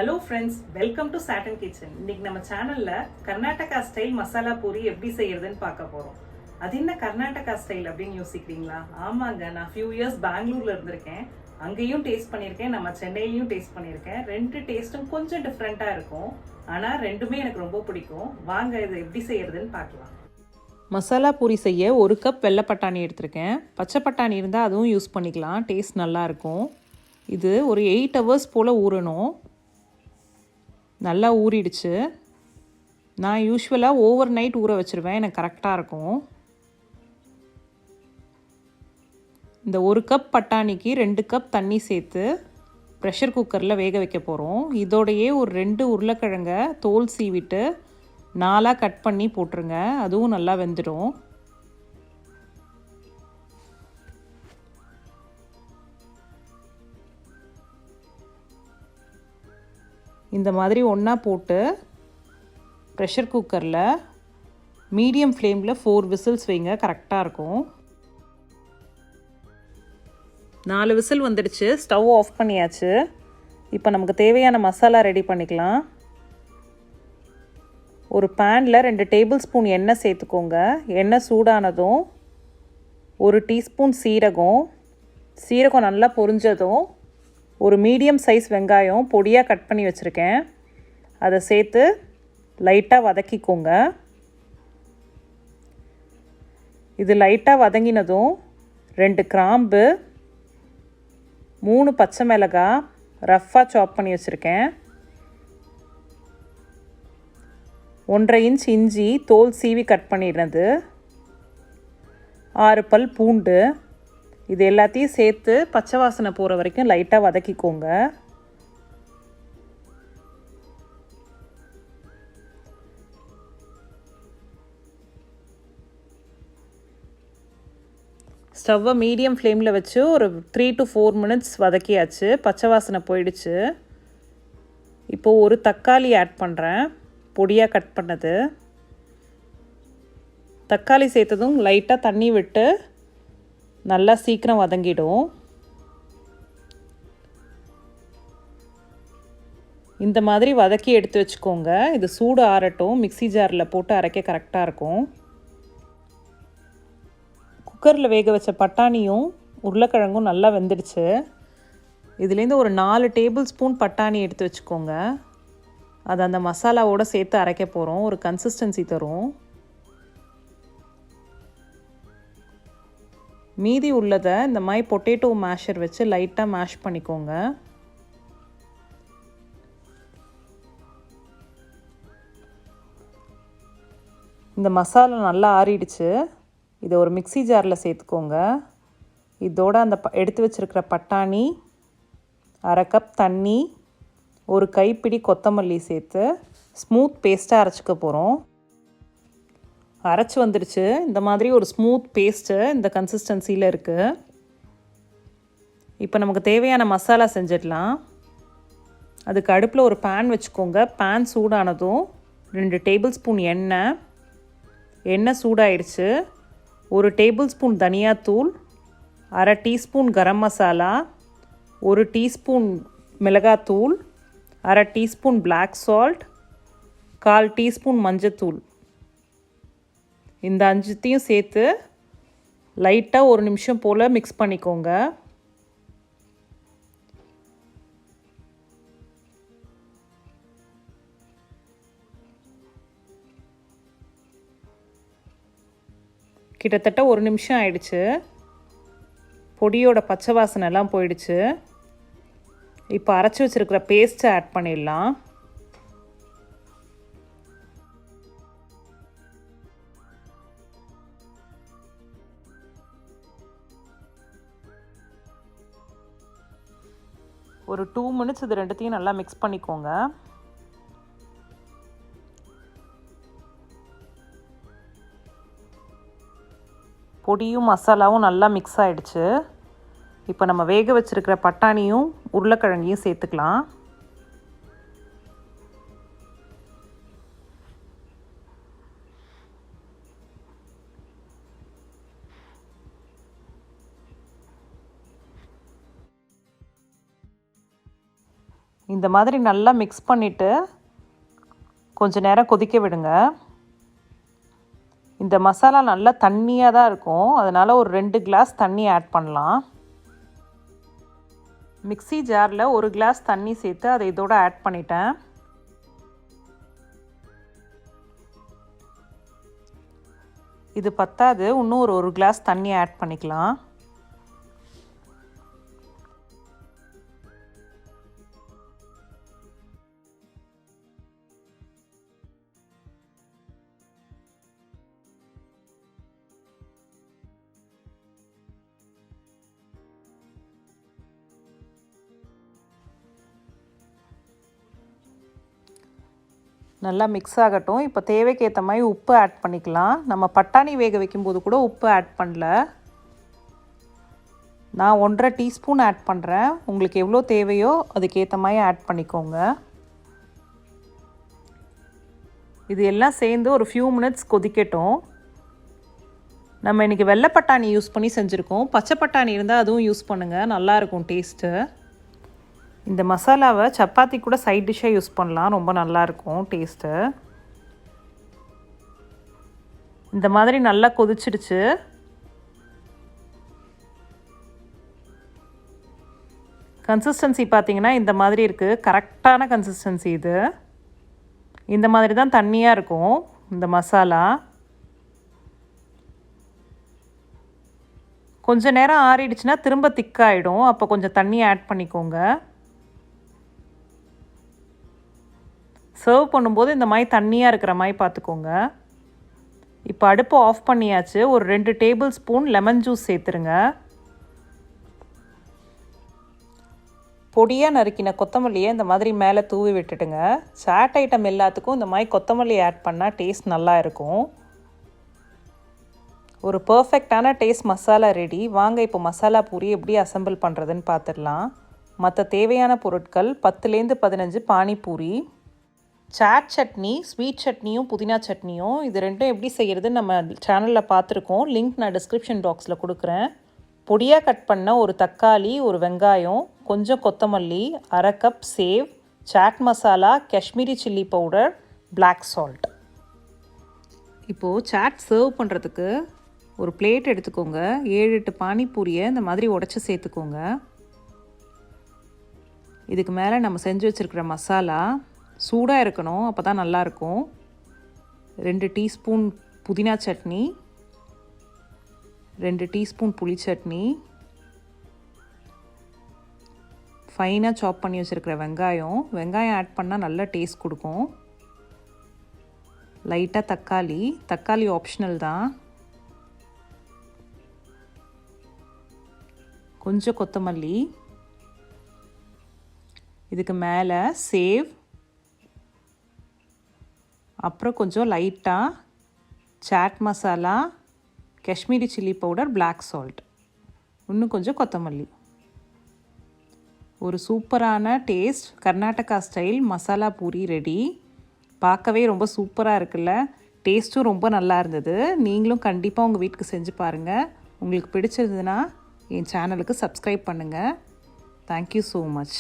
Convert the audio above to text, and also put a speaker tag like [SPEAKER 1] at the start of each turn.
[SPEAKER 1] Hello friends, welcome to Satin Kitchen. இன்னைக்கு நம்ம சேனல்ல கர்நாடகா ஸ்டைல் மசாலா பூரி எப்படி செய்யறதுன்னு பார்க்க போறோம். அது என்ன கர்நாடகா ஸ்டைல் அப்படின்னு யோசிக்கிறீங்களா? ஆமாங்க, நான் few years பெங்களூர்ல இருந்திருக்கேன். அங்கேயும் டேஸ்ட் பண்ணியிருக்கேன், நம்ம சென்னையிலயும் டேஸ்ட் பண்ணியிருக்கேன். ரெண்டு டேஸ்டும் கொஞ்சம் டிஃப்ரெண்டா இருக்கும். ஆனா ரெண்டுமே எனக்கு ரொம்ப பிடிக்கும். வாங்க இது எப்படி செய்யறதுன்னு பார்க்கலாம். மசாலா பூரி செய்ய 1 கப் வெள்ளை பட்டாணி எடுத்திருக்கேன். பச்சை பட்டாணி இருந்தால் அதுவும் யூஸ் பண்ணிக்கலாம், டேஸ்ட் நல்லாயிருக்கும். இது ஒரு 8 hours போல் ஊறணும். நல்லா ஊறிடுச்சு. நான் யூஸ்வலாக ஓவர் நைட் ஊற வச்சுருவேன், எனக்கு கரெக்டாக இருக்கும். இந்த 1 கப் பட்டாணிக்கு 2 கப் தண்ணி சேர்த்து ப்ரெஷர் குக்கரில் வேக வைக்க போகிறோம். இதோடையே ஒரு 2 உருளைக்கிழங்க தோல் சீவிட்டு 4 கட் பண்ணி போட்டுருங்க, அதுவும் நல்லா வெந்துடும். இந்த மாதிரி ஒன்றா போட்டு ப்ரெஷர் குக்கரில் மீடியம் ஃப்ளேமில் 4 விசில்ஸ் வைங்க, கரெக்டாக இருக்கும். 4 விசில் வந்துடுச்சு, ஸ்டவ் ஆஃப் பண்ணியாச்சு. இப்போ நமக்கு தேவையான மசாலா ரெடி பண்ணிக்கலாம். ஒரு பேனில் 2 டேபிள் ஸ்பூன் எண்ணெய் சேர்த்துக்கோங்க. எண்ணெய் சூடானதும் 1 டீஸ்பூன் சீரகம் நல்லா பொரிஞ்சதும் ஒரு மீடியம் சைஸ் வெங்காயம் பொடியாக கட் பண்ணி வச்சுருக்கேன், அதை சேர்த்து லைட்டாக வதக்கிக்கோங்க. இது லைட்டாக வதங்கினதும் 2 கிராம்பு, 3 பச்சை மிளகாய் ரஃப்பாக சாப் பண்ணி வச்சுருக்கேன், 1.5 இன்ச் இஞ்சி தோல் சீவி கட் பண்ணிடுறது, 6 பல் பூண்டு, இது எல்லாத்தையும் சேர்த்து பச்சை வாசனை போகிற வரைக்கும் லைட்டாக வதக்கிக்கோங்க. ஸ்டவ்வை மீடியம் ஃப்ளேமில் வச்சு ஒரு 3 to 4 minutes வதக்கியாச்சு, பச்சை வாசனை போயிடுச்சு. இப்போது ஒரு தக்காளி ஆட் பண்ணுறேன், பொடியாக கட் பண்ணது. தக்காளி சேர்த்ததும் லைட்டாக தண்ணி விட்டு நல்லா சீக்கிரம் வதங்கிடும். இந்த மாதிரி வதக்கி எடுத்து வச்சுக்கோங்க. இது சூடு ஆறட்டும், மிக்ஸி ஜாரில் போட்டு அரைக்க கரெக்டாக இருக்கும். குக்கரில் வேக வச்ச பட்டாணியும் உருளைக்கிழங்கும் நல்லா வெந்துடுச்சு. இதுலேருந்து ஒரு 4 டேபிள் ஸ்பூன் பட்டாணி எடுத்து வச்சுக்கோங்க. அதை அந்த மசாலாவோடு சேர்த்து அரைக்க போகிறோம், ஒரு கன்சிஸ்டன்சி தரும். மீதி உள்ளதை இந்த மாதிரி பொட்டேட்டோ மேஷர் வச்சு லைட்டாக மேஷ் பண்ணிக்கோங்க. இந்த மசாலா நல்லா ஆறிடுச்சு. இதை ஒரு மிக்ஸி ஜாரில் சேர்த்துக்கோங்க. இதோட அந்த எடுத்து வச்சுருக்கிற பட்டாணி, 1/2 கப் தண்ணி, ஒரு கைப்பிடி கொத்தமல்லி சேர்த்து ஸ்மூத் பேஸ்ட்டாக அரைச்சிக்க போகிறோம். அரைச்சி வந்துடுச்சு. இந்த மாதிரி ஒரு ஸ்மூத் பேஸ்ட்டு இந்த கன்சிஸ்டன்சியில் இருக்குது. இப்போ நமக்கு தேவையான மசாலா செஞ்சிடலாம். அதுக்கு அடுப்பில் ஒரு பேன் வச்சுக்கோங்க. பேன் சூடானதும் 2 டேபிள் ஸ்பூன் எண்ணெய் சூடாயிடுச்சு. 1 டேபிள் ஸ்பூன் தனியாத்தூள், 1/2 டீஸ்பூன் கரம் மசாலா, 1 டீஸ்பூன் மிளகாத்தூள், 1/2 டீஸ்பூன் பிளாக் சால்ட், 1/4 டீஸ்பூன் மஞ்சத்தூள். இந்த 5த்தையும் சேர்த்து லைட்டாக 1 நிமிஷம் போல் மிக்ஸ் பண்ணிக்கோங்க. கிட்டத்தட்ட 1 நிமிஷம் ஆயிடுச்சு. பொடியோட பச்சை வாசனை எல்லாம் போயிடுச்சு. இப்போ அரைச்சி வச்சுருக்கிற பேஸ்ட்டை ஆட் பண்ணிடலாம். ஒரு 2 minutes இது ரெண்டுத்தையும் நல்லா மிக்ஸ் பண்ணிக்கோங்க. பொடியும் மசாலாவும் நல்லா மிக்ஸ் ஆகிடுச்சு. இப்போ நம்ம வேக வச்சுருக்கிற பட்டாணியும் உருளைக்கிழங்கையும் சேர்த்துக்கலாம். இந்த மாதிரி நல்லா மிக்ஸ் பண்ணிவிட்டு கொஞ்ச நேரம் கொதிக்க விடுங்க. இந்த மசாலா நல்லா தண்ணியாக தான் இருக்கும், அதனால் ஒரு 2 கிளாஸ் தண்ணி ஆட் பண்ணலாம். மிக்ஸி ஜாரில் 1 கிளாஸ் தண்ணி சேர்த்து அதை இதோட ஆட் பண்ணிட்டேன். இது பத்தாது, இன்னும் ஒரு கிளாஸ் தண்ணி ஆட் பண்ணிக்கலாம். நல்லா மிக்ஸ் ஆகட்டும். இப்போ தேவைக்கு ஏற்ற மாதிரி உப்பு ஆட் பண்ணிக்கலாம். நம்ம பட்டாணி வேக வைக்கும்போது கூட உப்பு ஆட் பண்ணல. நான் 1.5 டீஸ்பூன் ஆட் பண்ணுறேன். உங்களுக்கு எவ்வளோ தேவையோ அதுக்கேற்ற மாதிரி ஆட் பண்ணிக்கோங்க. இது எல்லாம் சேர்ந்து ஒரு ஃபியூ மினிட்ஸ் கொதிக்கட்டும். நம்ம இன்றைக்கி வெள்ளை பட்டாணி யூஸ் பண்ணி செஞ்சுருக்கோம். பச்சை பட்டாணி இருந்தால் அதுவும் யூஸ் பண்ணுங்கள், நல்லாயிருக்கும் டேஸ்ட்டு. இந்த மசாலாவை சப்பாத்தி கூட சைட் டிஷ்ஷாக யூஸ் பண்ணலாம், ரொம்ப நல்லாயிருக்கும் டேஸ்ட்டு. இந்த மாதிரி நல்லா கொதிச்சிடுச்சு. கன்சிஸ்டன்சி பார்த்திங்கன்னா இந்த மாதிரி இருக்குது, கரெக்டான கன்சிஸ்டன்சி இது. இந்த மாதிரி தான் தண்ணியாக இருக்கும் இந்த மசாலா. கொஞ்சம் நேரம் ஆறிடுச்சுன்னா திரும்ப திக்காயிடும், அப்போ கொஞ்சம் தண்ணி ஆட் பண்ணிக்கோங்க. சர்வ் பண்ணும்போது இந்த மாதிரி தண்ணியாக இருக்கிற மாதிரி பார்த்துக்கோங்க. இப்போ அடுப்பு ஆஃப் பண்ணியாச்சு. ஒரு 2 டேபிள் ஸ்பூன் லெமன் ஜூஸ் சேர்த்துருங்க. பொடியாக நறுக்கின கொத்தமல்லியை இந்த மாதிரி மேலே தூவி விட்டுட்டுங்க. சாட் ஐட்டம் எல்லாத்துக்கும் இந்த மாதிரி கொத்தமல்லி ஆட் பண்ணால் டேஸ்ட் நல்லா இருக்கும். ஒரு பர்ஃபெக்டான டேஸ்ட் மசாலா ரெடி. வாங்க இப்போ மசாலா பூரி எப்படி அசெம்பிள் பண்ணுறதுன்னு பார்த்துடலாம். மற்ற தேவையான பொருட்கள் 10லேருந்து 15 பானிபூரி, சாட் சட்னி, ஸ்வீட் சட்னியும் புதினா சட்னியும். இது ரெண்டும் எப்படி செய்கிறதுன்னு நம்ம சேனலில் பார்த்துருக்கோம், லிங்க் நான் டிஸ்கிரிப்ஷன் பாக்ஸில் கொடுக்குறேன். பொடியாக கட் பண்ண ஒரு தக்காளி, ஒரு வெங்காயம், கொஞ்சம் கொத்தமல்லி, 1/2 cup sev, chaat masala, Kashmiri chilli powder, black salt. இப்போது சாட் சர்வ் பண்ணுறதுக்கு ஒரு பிளேட் எடுத்துக்கோங்க. 7-8 பானிபூரியை இந்த மாதிரி உடச்சி சேர்த்துக்கோங்க. இதுக்கு மேலே நம்ம செஞ்சு வச்சுருக்கிற மசாலா சூடாக இருக்கணும், அப்போ தான் நல்லாயிருக்கும். 2 டீஸ்பூன் புதினா சட்னி, 2 டீஸ்பூன் புளி சட்னி, ஃபைனாக சாப் பண்ணி வச்சுருக்கிற வெங்காயம் ஆட் பண்ணால் நல்ல டேஸ்ட் கொடுக்கும். லைட்டாக தக்காளி ஆப்ஷனல் தான். கொஞ்சம் கொத்தமல்லி, இதுக்கு மேலே சேவ், அப்புறம் கொஞ்சம் லைட்டாக chaat masala, Kashmiri chilli powder, black salt, இன்னும் கொஞ்சம் கொத்தமல்லி. ஒரு சூப்பரான taste Karnataka style masala puri ready. பார்க்கவே ரொம்ப சூப்பராக இருக்குல்ல, டேஸ்ட்டும் ரொம்ப நல்லா இருந்தது. நீங்களும் கண்டிப்பாக உங்கள் வீட்டுக்கு செஞ்சு பாருங்கள். உங்களுக்கு பிடிச்சிருந்ததுன்னா என் சேனலுக்கு சப்ஸ்கிரைப் பண்ணுங்கள். Thank you so much.